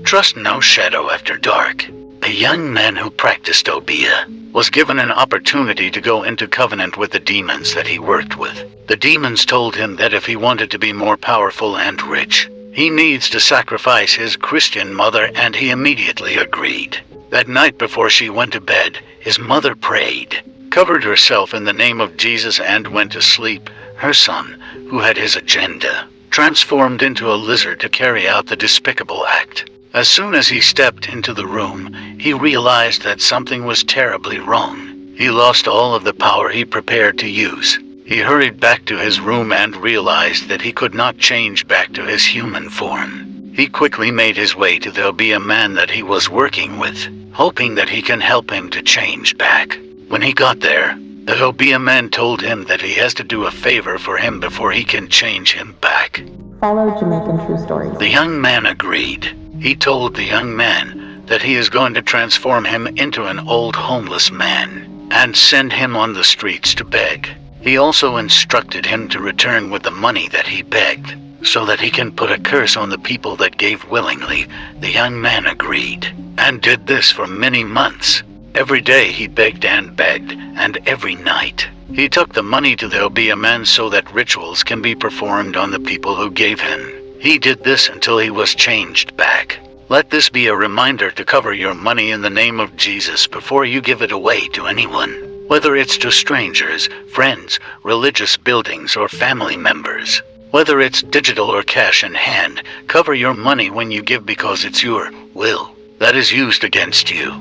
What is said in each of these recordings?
Trust no shadow after dark. A young man who practiced Obeah was given an opportunity to go into covenant with the demons that he worked with. The demons told him that if he wanted to be more powerful and rich, he needs to sacrifice his Christian mother, and he immediately agreed. That night before she went to bed, his mother prayed, covered herself in the name of Jesus, and went to sleep. Her son, who had his agenda, transformed into a lizard to carry out the despicable act. As soon as he stepped into the room, he realized that something was terribly wrong. He lost all of the power he prepared to use. He hurried back to his room and realized that he could not change back to his human form. He quickly made his way to the Obeah man that he was working with, hoping that he can help him to change back. When he got there, the Obeah man told him that he has to do a favor for him before he can change him back. Follow Jamaican True Stories. The young man agreed. He told the young man that he is going to transform him into an old homeless man and send him on the streets to beg. He also instructed him to return with the money that he begged, so that he can put a curse on the people that gave willingly. The young man agreed, and did this for many months. Every day he begged, and every night he took the money to the Obeah man so that rituals can be performed on the people who gave him. He did this until he was changed back. Let this be a reminder to cover your money in the name of Jesus before you give it away to anyone, whether it's to strangers, friends, religious buildings, or family members. Whether it's digital or cash in hand, cover your money when you give, because it's your will that is used against you.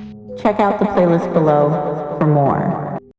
Check out the playlist below for more.